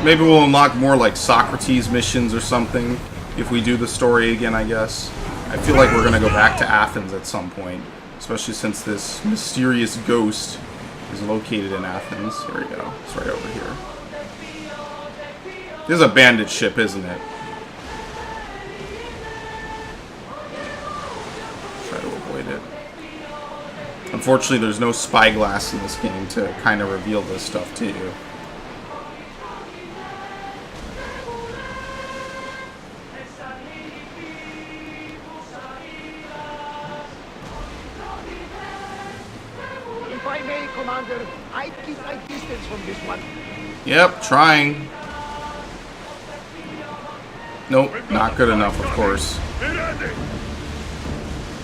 Maybe we'll unlock more like Socrates missions or something if we do the story again, I guess. I feel like we're going to go back to Athens at some point, especially since this mysterious ghost is located in Athens. Here we go. It's right over here. This is a bandit ship, isn't it? Try to avoid it. Unfortunately, there's no spyglass in this game to kind of reveal this stuff to you. If I may, Commander, I'd keep my distance from this one. Yep, trying. Nope, not good enough, of course.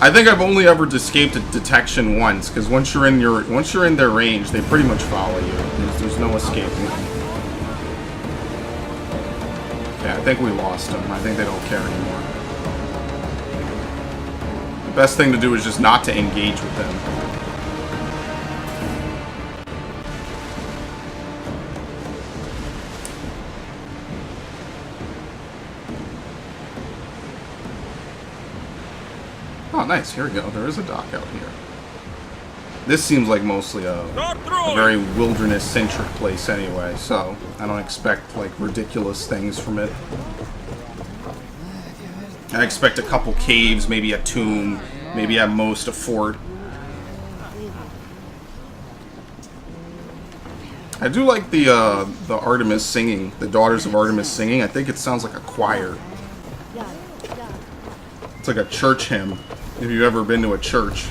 I think I've only ever escaped a detection once, because once you're in their range, they pretty much follow you. There's no escaping them. Okay, I think we lost them. I think they don't care anymore. The best thing to do is just not to engage with them. Oh, nice. Here we go. There is a dock out here. This seems like mostly a very wilderness-centric place anyway, so I don't expect, like, ridiculous things from it. I expect a couple caves, maybe a tomb, maybe at most a fort. I do like the Artemis singing, the Daughters of Artemis singing. I think it sounds like a choir. It's like a church hymn, if you've ever been to a church.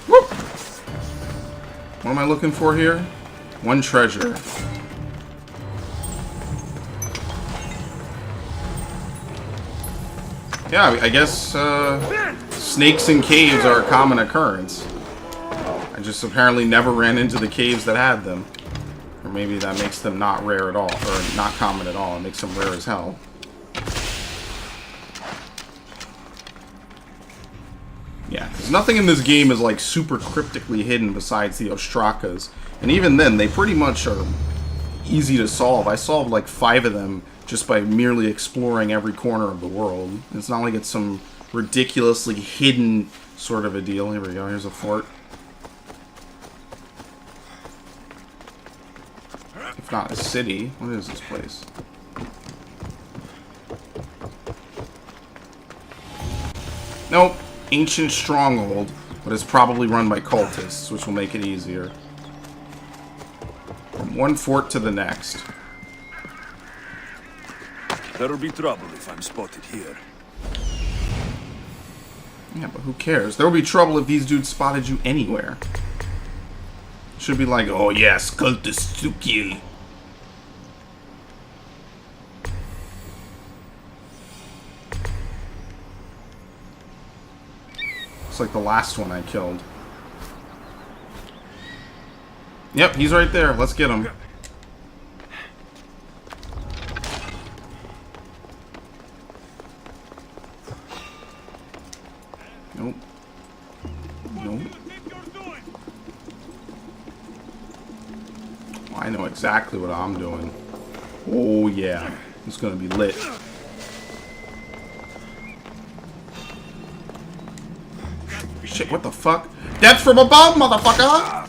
Whoop. What am I looking for here? One treasure. Yeah, I guess snakes in caves are a common occurrence. I just apparently never ran into the caves that had them. Or maybe that makes them not rare at all, or not common at all. It makes them rare as hell. Yeah, because nothing in this game is like super cryptically hidden besides the Ostrakas. And even then, they pretty much are easy to solve. I solved like 5 of them just by merely exploring every corner of the world. It's not like it's some ridiculously hidden sort of a deal. Here we go, here's a fort. If not a city. What is this place? Nope. Ancient stronghold, but it's probably run by cultists, which will make it easier. From one fort to the next. There'll be trouble if I'm spotted here. Yeah, but who cares? There will be trouble if these dudes spotted you anywhere. Should be like, oh yes, cultists to kill. It's like the last one I killed. Yep, he's right there. Let's get him. Nope. Nope. I know exactly what I'm doing. Oh yeah. It's gonna be lit. Shit, what the fuck? Death from above, motherfucker!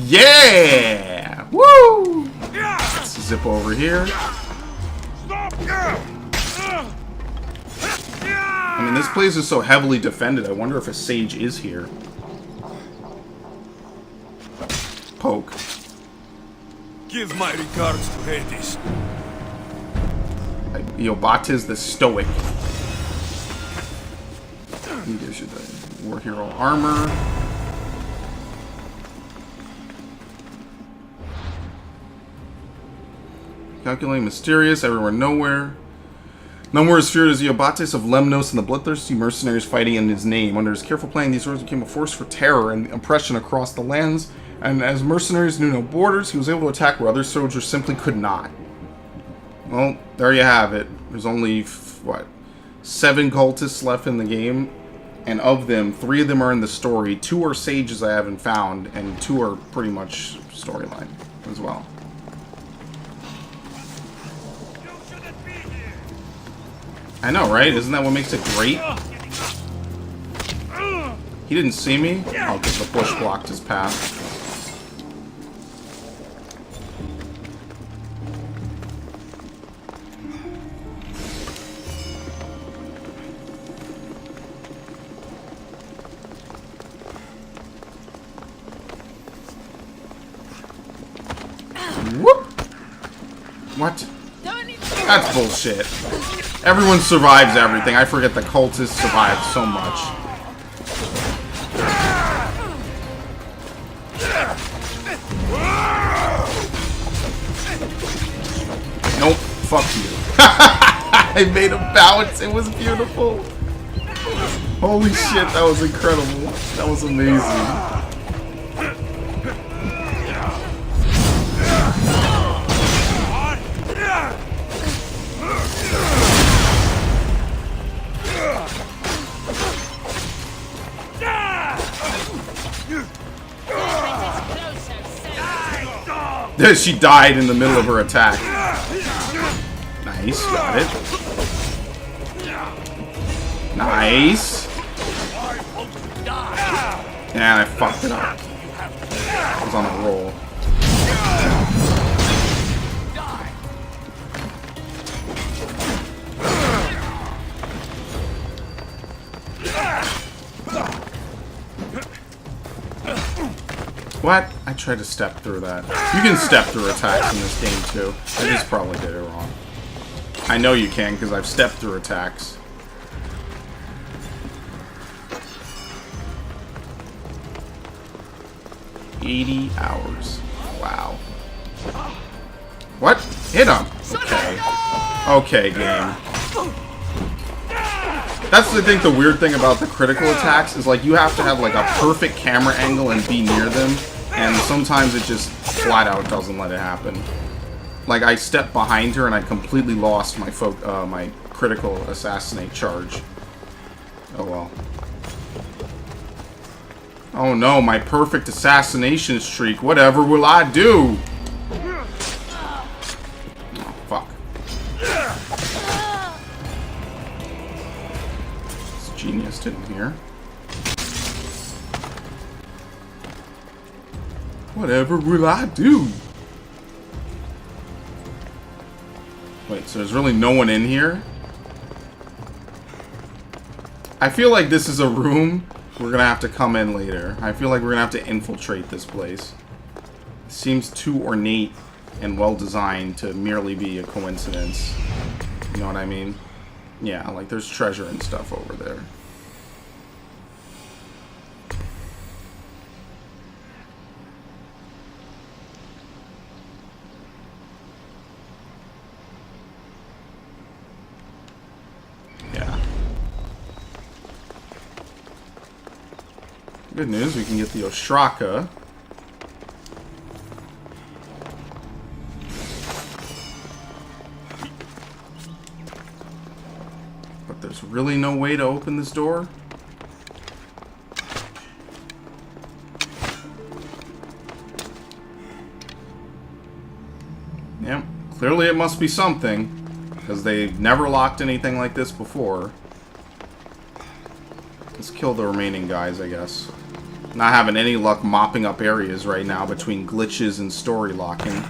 Yeah! Woo! Let's zip over here. I mean, this place is so heavily defended, I wonder if a sage is here. Poke. Give my regards to Hades. Iobates the Stoic. He gives you the War Hero armor. Calculating mysterious, everywhere, nowhere. No more is feared as Iobates of Lemnos and the bloodthirsty mercenaries fighting in his name. Under his careful planning, these swords became a force for terror and oppression across the lands And as mercenaries knew no borders, he was able to attack where other soldiers simply could not. Well, there you have it. There's only, what, 7 cultists left in the game. And of them, 3 of them are in the story. 2 are sages I haven't found. And 2 are pretty much storyline as well. I know, right? Isn't that what makes it great? He didn't see me? Oh, because the bush blocked his path. Whoop! What? That's bullshit. Everyone survives everything. I forget the cultists survive so much. Nope. Fuck you. I made him bounce. It was beautiful. Holy shit, that was incredible. That was amazing. She died in the middle of her attack. Nice, got it. Nice. And I fucked it up. I was on a roll. What? I tried to step through that. You can step through attacks in this game too. I just probably did it wrong. I know you can because I've stepped through attacks. $80 hours. Wow. What? Hit him. Okay. Okay, game. That's, I think, the weird thing about the critical attacks is, like, you have to have, like, a perfect camera angle and be near them, and sometimes it just flat out doesn't let it happen. Like, I stepped behind her and I completely lost my my critical assassinate charge. Oh well. Oh no, my perfect assassination streak. Whatever will I do? Oh, fuck. Genius didn't hear. Whatever will I do? Wait, so there's really no one in here? I feel like this is a room we're gonna have to come in later. I feel like we're gonna have to infiltrate this place. It seems too ornate and well designed to merely be a coincidence. You know what I mean? Yeah, like there's treasure and stuff over there. Yeah. Good news, we can get the Ostraka. There's really no way to open this door? Yep, clearly it must be something, because they've never locked anything like this before. Let's kill the remaining guys, I guess. Not having any luck mopping up areas right now between glitches and story locking.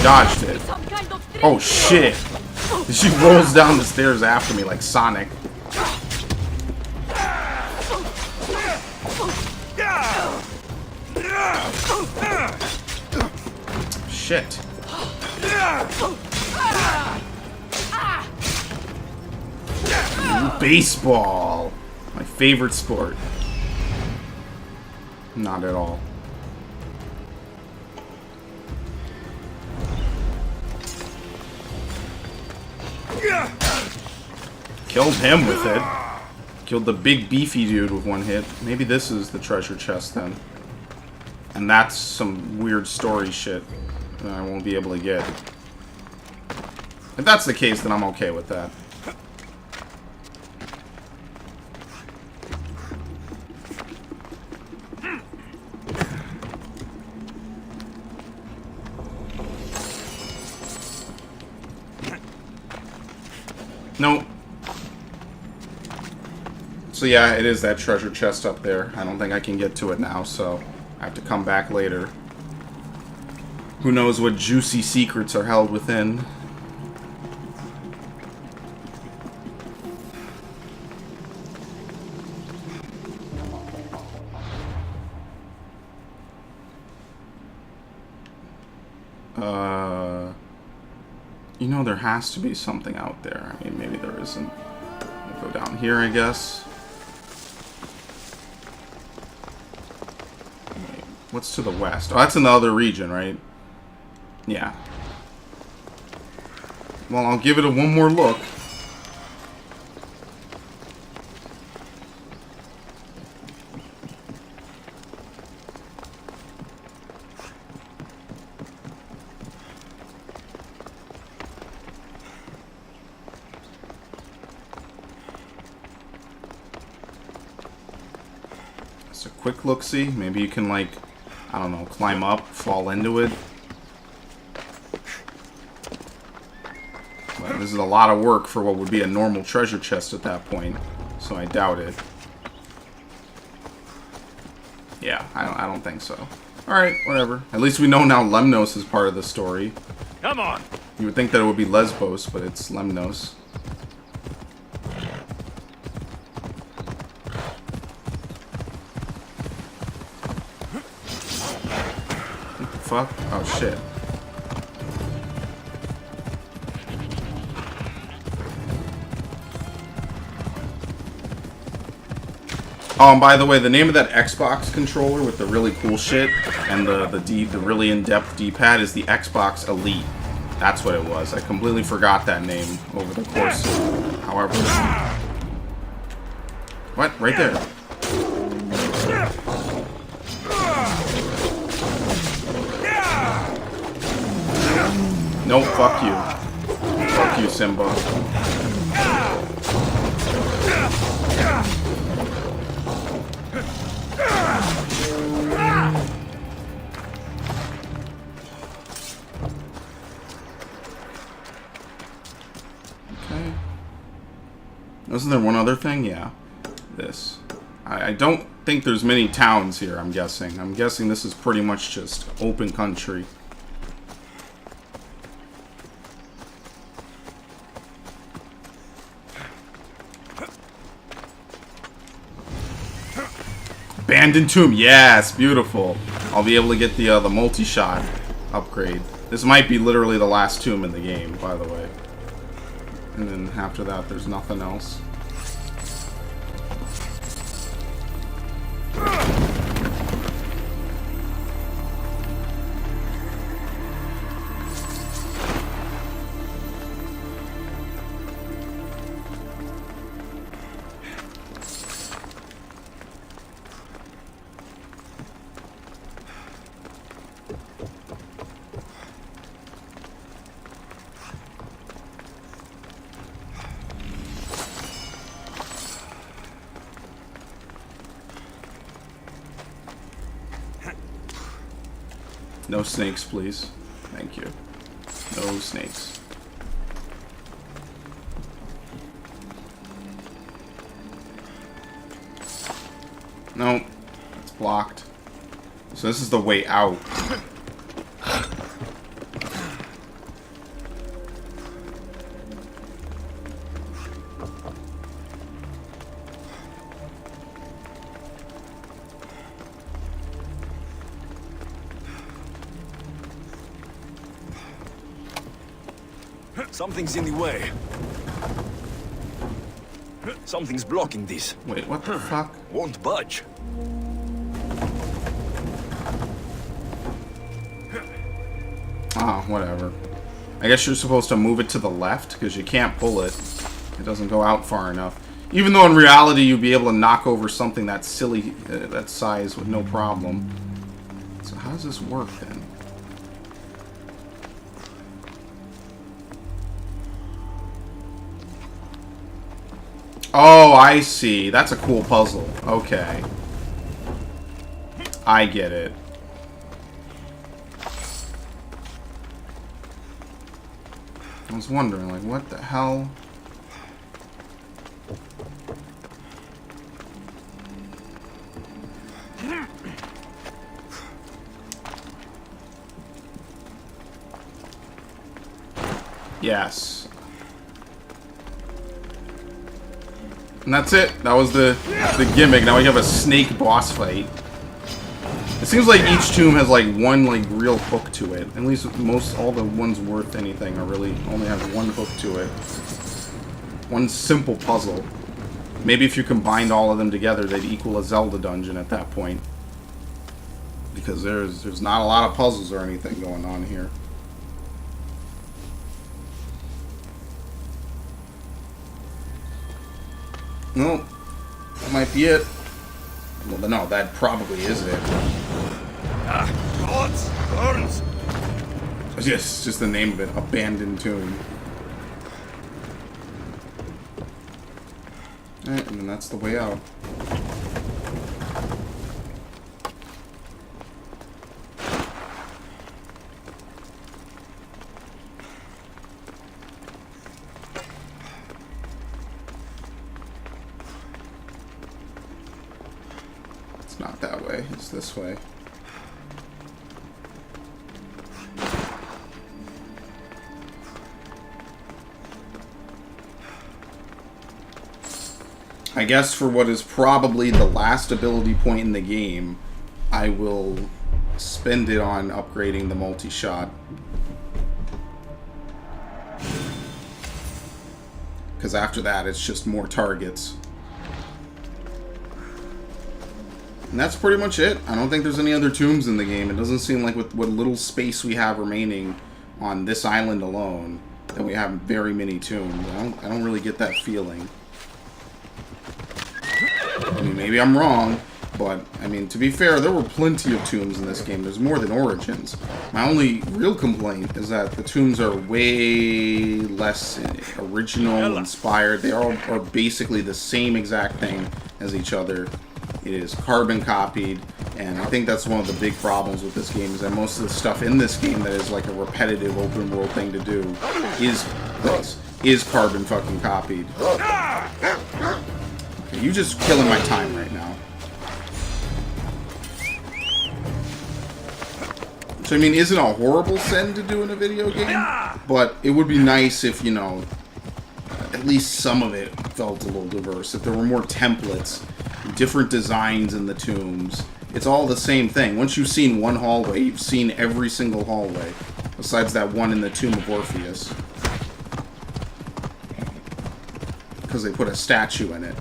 Dodged it. Oh shit! She rolls down the stairs after me like Sonic. Shit. Ooh, baseball. My favorite sport. Not at all. Killed him with it. Killed the big beefy dude with one hit. Maybe this is the treasure chest then. And that's some weird story shit that I won't be able to get. If that's the case, then I'm okay with that. Nope. So yeah, it is that treasure chest up there. I don't think I can get to it now, so I have to come back later. Who knows what juicy secrets are held within. You know, there has to be something out there. I mean, maybe there isn't. We'll go down here, I guess. Wait, what's to the west? Oh, that's in the other region, right? Yeah. Well, I'll give it one more look. Quick look-see. Maybe you can, like, I don't know, climb up, fall into it. But this is a lot of work for what would be a normal treasure chest at that point, so I doubt it. Yeah, I don't think so. Alright, whatever. At least we know now Lemnos is part of the story. Come on. You would think that it would be Lesbos, but it's Lemnos. Fuck. Oh shit. Oh, and by the way, the name of that Xbox controller with the really cool shit and the really in-depth D-pad is the Xbox Elite. That's what it was. I completely forgot that name over the course of however. What? Right there. No, fuck you. Fuck you, Simba. Okay. Wasn't there one other thing? Yeah. This. I don't think there's many towns here, I'm guessing. I'm guessing this is pretty much just open country. Abandoned tomb, yes, beautiful. I'll be able to get the multi-shot upgrade. This might be literally the last tomb in the game, by the way. And then after that, there's nothing else. No snakes, please. Thank you. No snakes. No, it's blocked. So this is the way out. Something's in the way. Something's blocking this. Wait, what the fuck? Won't budge. Ah, whatever. I guess you're supposed to move it to the left, because you can't pull it. It doesn't go out far enough. Even though in reality you'd be able to knock over something that silly, that size with no problem. So how does this work then? Oh, I see. That's a cool puzzle. Okay. I get it. I was wondering, like, what the hell? Yes. And that's it. That was the gimmick. Now we have a snake boss fight. It seems like each tomb has like one like real hook to it. At least all the ones worth anything are really only have one hook to it. One simple puzzle. Maybe if you combined all of them together, they'd equal a Zelda dungeon at that point. Because there's not a lot of puzzles or anything going on here. No, that might be it. Well, no, that probably is it. Gods, burns. Yes, it's just the name of it. Abandoned Tomb. Alright, and then that's the way out. It's not that way, it's this way. I guess for what is probably the last ability point in the game, I will spend it on upgrading the multi-shot. Because after that, it's just more targets. And that's pretty much it. I don't think there's any other tombs in the game. It doesn't seem like with what little space we have remaining on this island alone, that we have very many tombs. I don't really get that feeling. I mean, maybe I'm wrong, but, I mean, to be fair, there were plenty of tombs in this game. There's more than Origins. My only real complaint is that the tombs are way less original, inspired. They all are basically the same exact thing as each other. It is carbon copied, and I think that's one of the big problems with this game, is that most of the stuff in this game that is like a repetitive open world thing to do is carbon fucking copied. Okay, you just killing my time right now. So I mean, isn't a horrible send to do in a video game, but it would be nice if, you know, at least some of it felt a little diverse. If there were more templates, different designs in the tombs. It's all the same thing. Once you've seen one hallway, you've seen every single hallway, besides that one in the Tomb of Orpheus. Because they put a statue in it.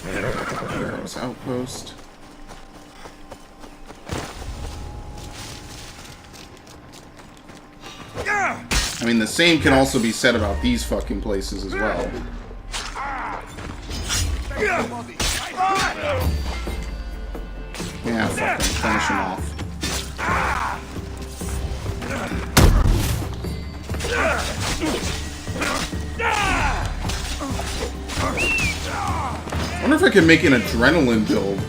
There's Outpost. I mean, the same can also be said about these fucking places as well. Yeah, fucking finish him off. I wonder if I can make an adrenaline build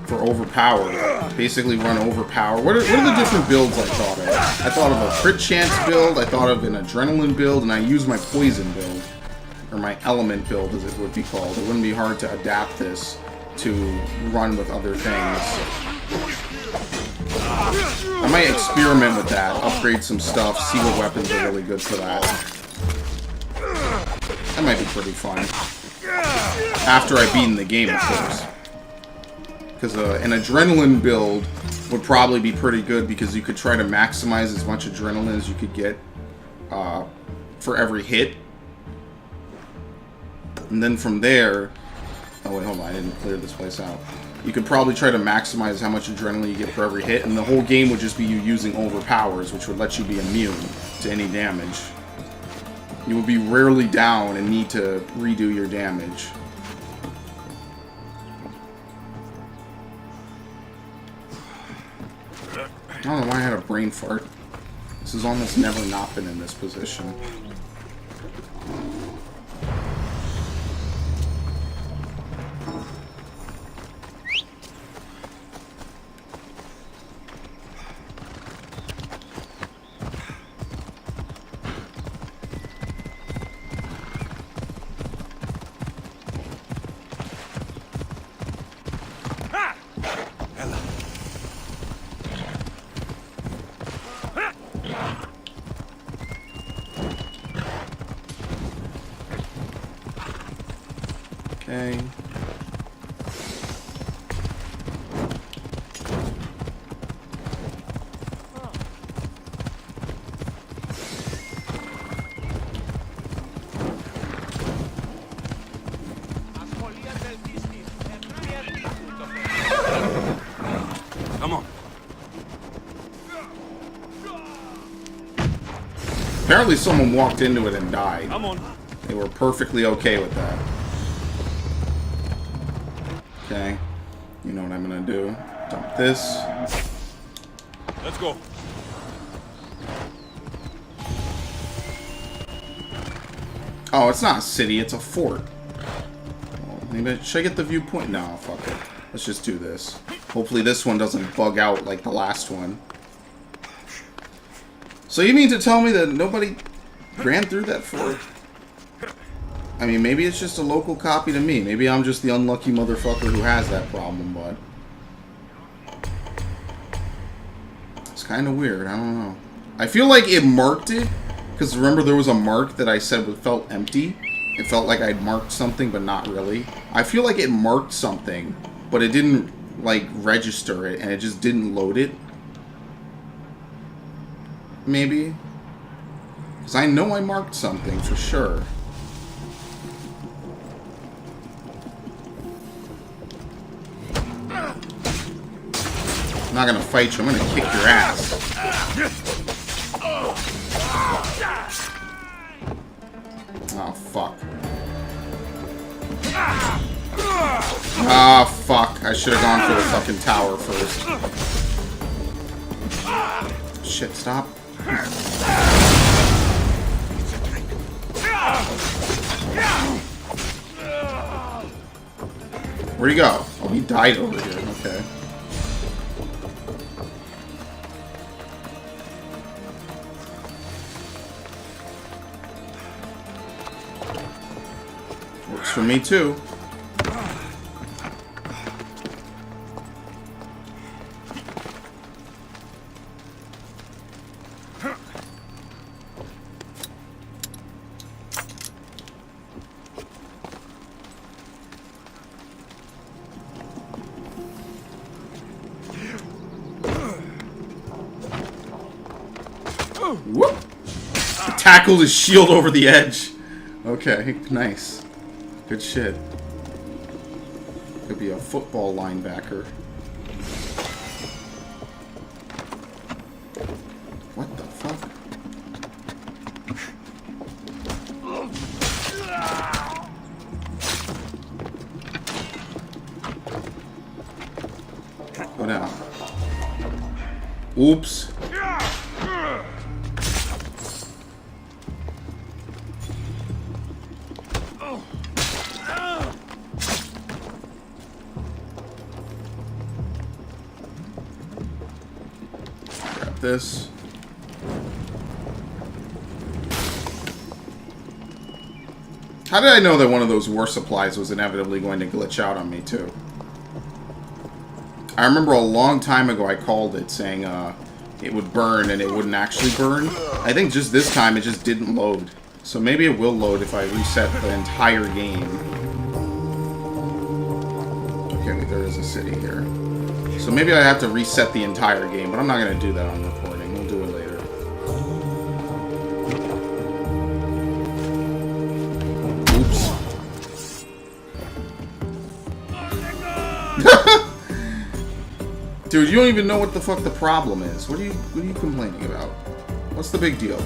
for overpower. Basically run overpower. What are the different builds I thought of? I thought of a crit chance build, I thought of an adrenaline build, and I used my poison build. Or my element build, as it would be called. It wouldn't be hard to adapt this to run with other things. I might experiment with that, upgrade some stuff, see what weapons are really good for that. That might be pretty fun. After I've beaten the game, of course. Because an adrenaline build would probably be pretty good, because you could try to maximize as much adrenaline as you could get for every hit. And then from there... Oh wait, hold on, I didn't clear this place out. you could probably try to maximize how much adrenaline you get for every hit, and the whole game would just be you using overpowers, which would let you be immune to any damage. You would be rarely down and need to redo your damage. I don't know why I had a brain fart. This has almost never not been in this position. Okay. Come on. Apparently someone walked into it and died. Come on. They were perfectly okay with that. Okay. You know what I'm gonna do. Dump this. Let's go. Oh, it's not a city, it's a fort. Well, maybe should I get the viewpoint? No, fuck it. Let's just do this. Hopefully this one doesn't bug out like the last one. So you mean to tell me that nobody ran through that fort? I mean, maybe it's just a local copy to me. Maybe I'm just the unlucky motherfucker who has that problem, but... it's kind of weird. I don't know. I feel like it marked it, because remember there was a mark that I said felt empty? It felt like I'd marked something, but not really. I feel like it marked something, but it didn't, like, register it, and it just didn't load it. Maybe? Because I know I marked something, for sure. I'm not gonna fight you, I'm gonna kick your ass. Oh, fuck. Ah, fuck. I should have gone for the fucking tower first. Shit, stop. Where'd he go? Oh, he died over here. Okay. Works for me too. Whoop! Tackled his shield over the edge. Okay, nice. Good shit. Could be a football linebacker. What the fuck? Go down. Oops. This. How did I know that one of those war supplies was inevitably going to glitch out on me too? I remember a long time ago I called it saying it would burn and it wouldn't actually burn. I think just this time it just didn't load. So maybe it will load if I reset the entire game. Okay, wait, there is a city here. So maybe I have to reset the entire game, but I'm not going to do that on recording. We'll do it later. Oops. Dude, you don't even know what the fuck the problem is. What are you complaining about? What's the big deal?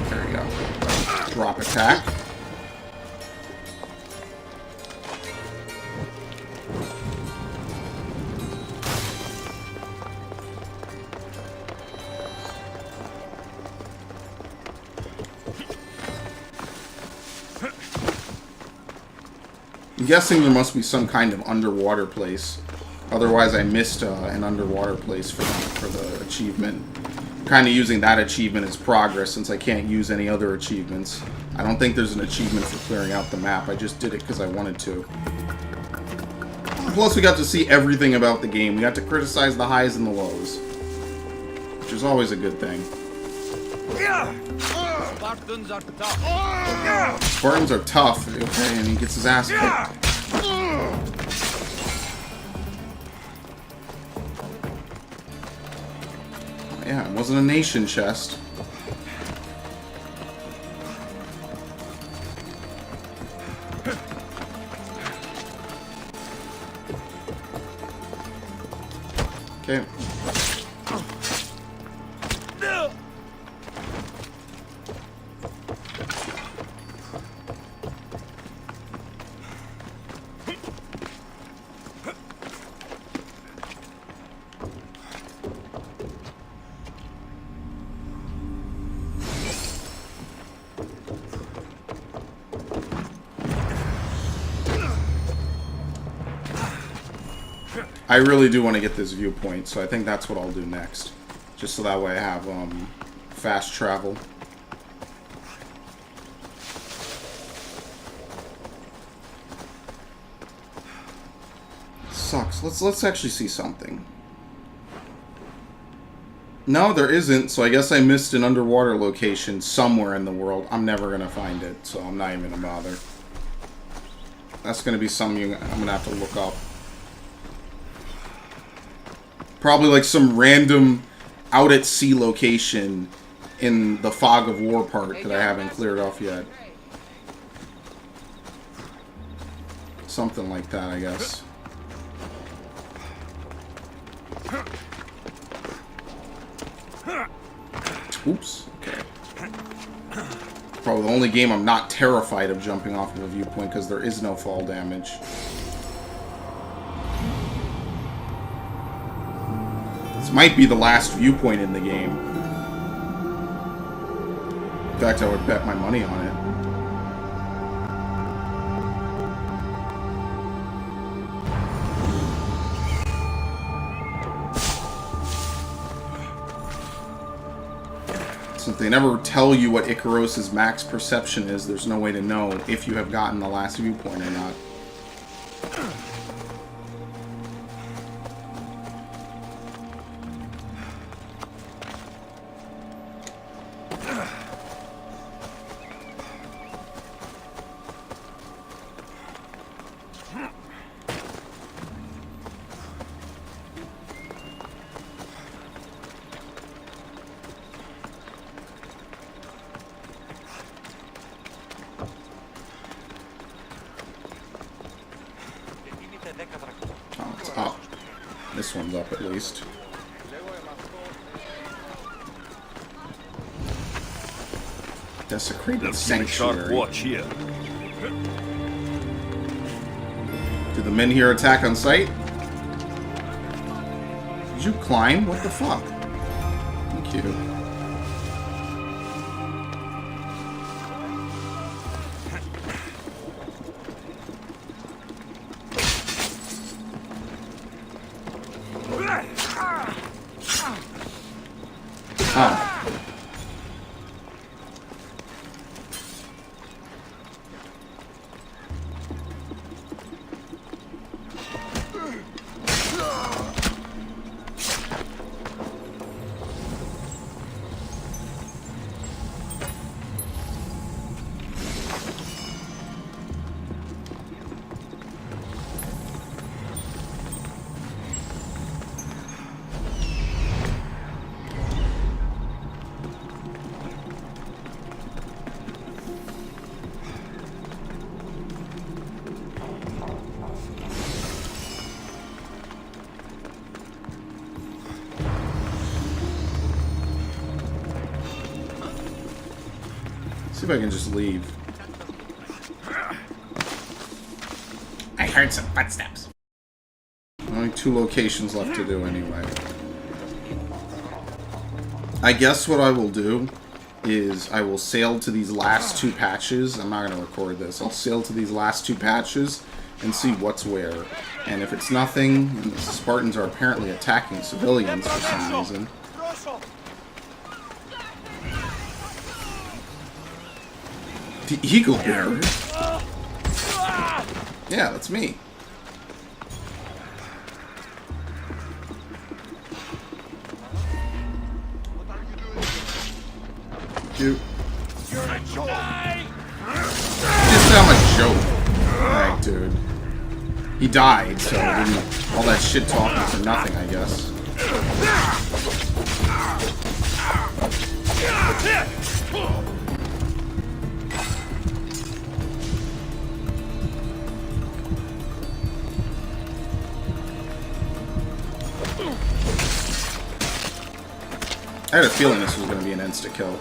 There we go. Drop attack. I'm guessing there must be some kind of underwater place. Otherwise, I missed an underwater place for the achievement. I'm kind of using that achievement as progress since I can't use any other achievements. I don't think there's an achievement for clearing out the map. I just did it because I wanted to. Plus, we got to see everything about the game. We got to criticize the highs and the lows, which is always a good thing. Spartans are tough. Spartans are tough, okay, and he gets his ass kicked. Yeah, it wasn't a nation chest. Okay. I really do want to get this viewpoint, so I think that's what I'll do next. Just so that way I have fast travel. Sucks. Let's actually see something. No, there isn't, so I guess I missed an underwater location somewhere in the world. I'm never going to find it, so I'm not even going to bother. That's going to be something I'm going to have to look up. Probably like some random out at sea location in the Fog of War part that I haven't cleared off yet. Something like that, I guess. Oops. Okay. Probably the only game I'm not terrified of jumping off of a viewpoint because there is no fall damage. This might be the last viewpoint in the game. In fact, I would bet my money on it. Since they never tell you what Icaros's max perception is, there's no way to know if you have gotten the last viewpoint or not. Oh, it's up. This one's up at least. Desecrated Sanctuary. Watch here. Do the men here attack on sight? Did you climb? What the fuck? Thank you. Oh. See if I can just leave. I heard some footsteps. Only 2 locations left to do anyway. I guess what I will do is I will sail to these last 2 patches. I'm not going to record this. I'll sail to these last 2 patches and see what's where. And if it's nothing, and the Spartans are apparently attacking civilians for some reason. The Eagle Bearer? Yeah, that's me. You're a joke. Just I'm a joke. Alright, dude. He died, so all that shit talking for nothing, I guess. I had a feeling this was going to be an insta-kill.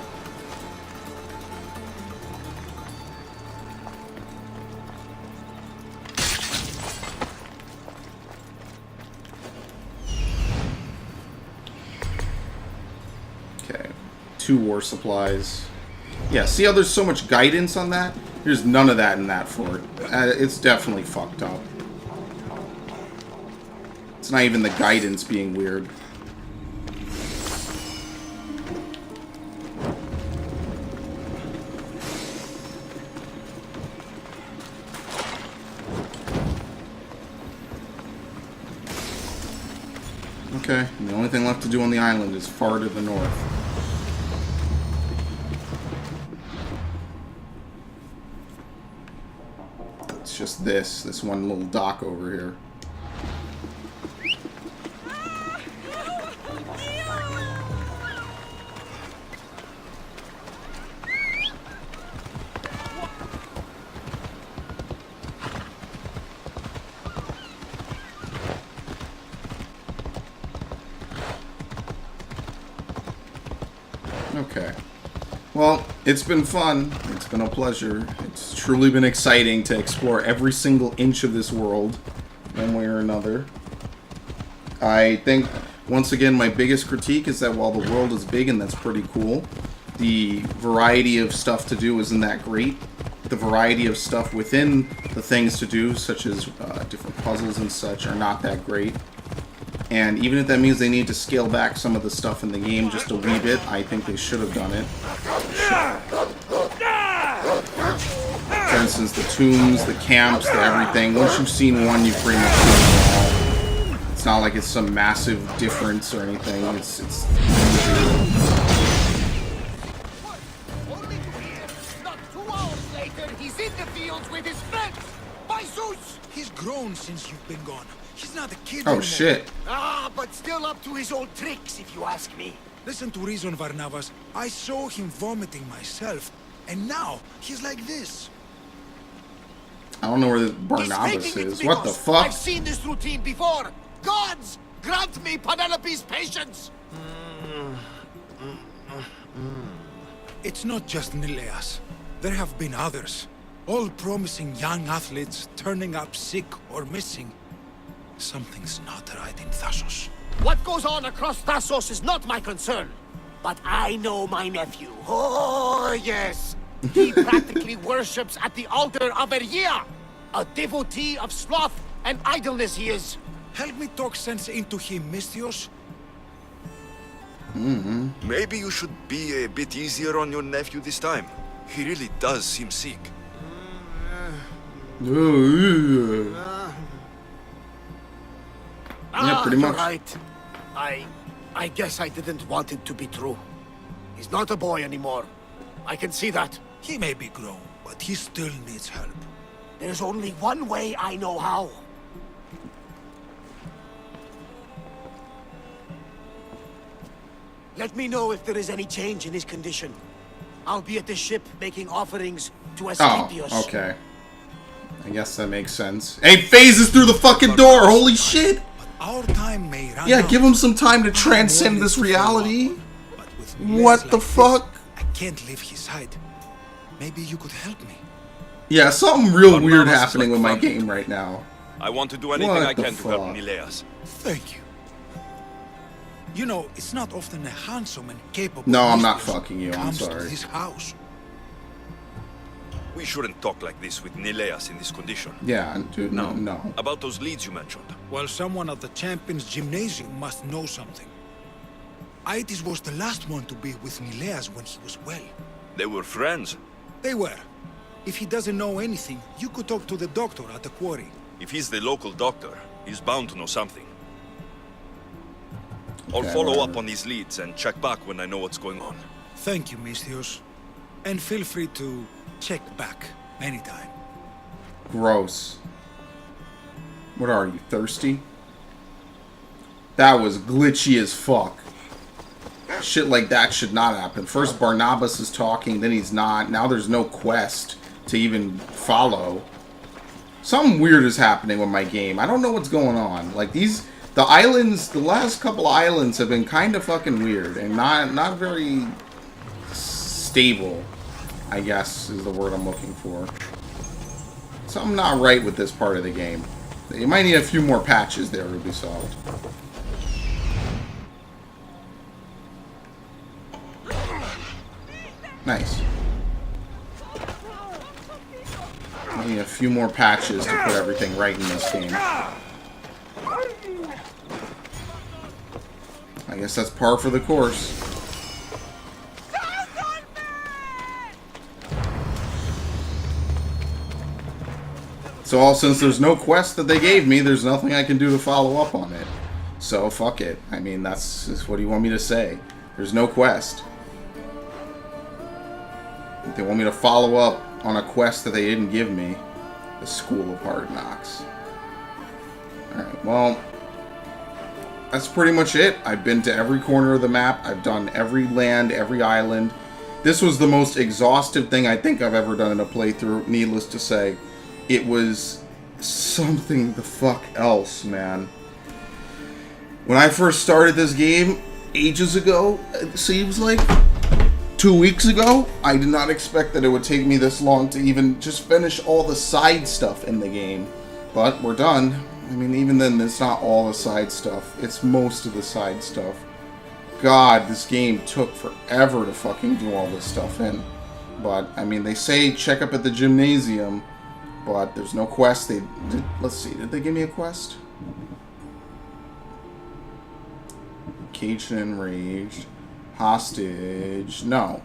Okay. 2 war supplies. Yeah, see how there's so much guidance on that? There's none of that in that fort. It's definitely fucked up. It's not even the guidance being weird. Okay, and the only thing left to do on the island is far to the north. It's just this one little dock over here. Okay. Well, it's been fun. It's been a pleasure. It's truly been exciting to explore every single inch of this world, one way or another. I think, once again, my biggest critique is that while the world is big, and that's pretty cool, the variety of stuff to do isn't that great. The variety of stuff within the things to do, such as different puzzles and such, are not that great. And even if that means they need to scale back some of the stuff in the game just a wee bit, I think they should have done it. For instance, the tombs, the camps, the everything. Once you've seen one, you've pretty much seen them all. It's not like it's some massive difference or anything. It's Only to hear, not 2 hours later, he's in the fields with his friends. By Zeus! He's grown since you've been gone. He's not a kid oh anymore. shit. Ah, but still up to his old tricks, if you ask me. Listen to reason, Varnavas. I saw him vomiting myself, and now he's like this. I don't know where this He's Barnabas faking it, is. What the Nikos. fuck? I've seen this routine before. Gods, grant me Penelope's patience. It's not just Nileas. There have been others. All promising young athletes turning up sick or missing. Something's not right in Thassos. What goes on across Thassos is not my concern. But I know my nephew. Oh, yes. He practically worships at the altar of Ergia. A devotee of sloth and idleness he is. Help me talk sense into him, Misthios. Maybe you should be a bit easier on your nephew this time. He really does seem sick. Yeah, pretty You're much. right. I guess I didn't want it to be true. He's not a boy anymore. I can see that. He may be grown, but he still needs help. There's only one way I know how. Let me know if there is any change in his condition. I'll be at the ship making offerings to Asclepius. Oh, okay. I guess that makes sense. Hey, phases through the fucking door! Holy shit! Our time may run Yeah, out. give him some time to I transcend wanted this to follow reality. up, but with What mess the like fuck? this, I can't leave his side. Maybe you could help me. Yeah, something real But weird Lemnos is happening with like my fucking- game right now. I want to do anything What I the can to help fuck? Nileas. Thank you. You know, it's not often a handsome and capable No, I'm not mistress fucking you, I'm comes to sorry. this house. We shouldn't talk like this with Nileas in this condition. Yeah, dude, no. About those leads you mentioned. Well, someone at the Champions Gymnasium must know something. Aitis was the last one to be with Nileas when he was well. They were friends. They were. If he doesn't know anything, you could talk to the doctor at the quarry. If he's the local doctor, he's bound to know something. I'll Okay, follow whatever. up on these leads and check back when I know what's going on. Thank you, Misthios. And feel free to check back anytime. Gross. What are you, thirsty? That was glitchy as fuck. Shit like that should not happen. First Barnabas is talking, then he's not. Now there's no quest to even follow. Something weird is happening with my game. I don't know what's going on. Like the islands, the last couple islands have been kind of fucking weird and not very stable, I guess is the word I'm looking for. Something not right with this part of the game. You might need a few more patches there, Ubisoft. Nice. I need a few more patches to put everything right in this game. I guess that's par for the course. So, since there's no quest that they gave me, there's nothing I can do to follow up on it. So, fuck it. I mean, that's what do you want me to say? There's no quest. They want me to follow up on a quest that they didn't give me. The School of Hard Knocks. Alright, well, that's pretty much it. I've been to every corner of the map. I've done every land, every island. This was the most exhaustive thing I think I've ever done in a playthrough, needless to say. It was something the fuck else, man. When I first started this game, ages ago, it seems like 2 weeks ago, I did not expect that it would take me this long to even just finish all the side stuff in the game. But we're done. I mean, even then, it's not all the side stuff. It's most of the side stuff. God, this game took forever to fucking do all this stuff in. But, I mean, they say check up at the gymnasium, but there's no quest. Let's see, did they give me a quest? Caged and enraged. Hostage. No.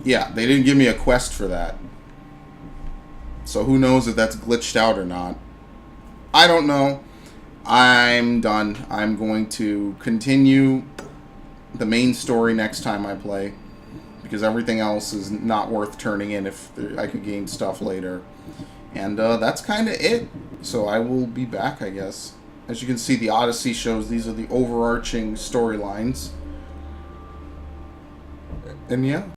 Yeah, they didn't give me a quest for that. So who knows if that's glitched out or not. I don't know. I'm done. I'm going to continue the main story next time I play. Because everything else is not worth turning in if I could gain stuff later. And that's kind of it. So I will be back, I guess. As you can see, the Odyssey shows these are the overarching storylines. And yeah.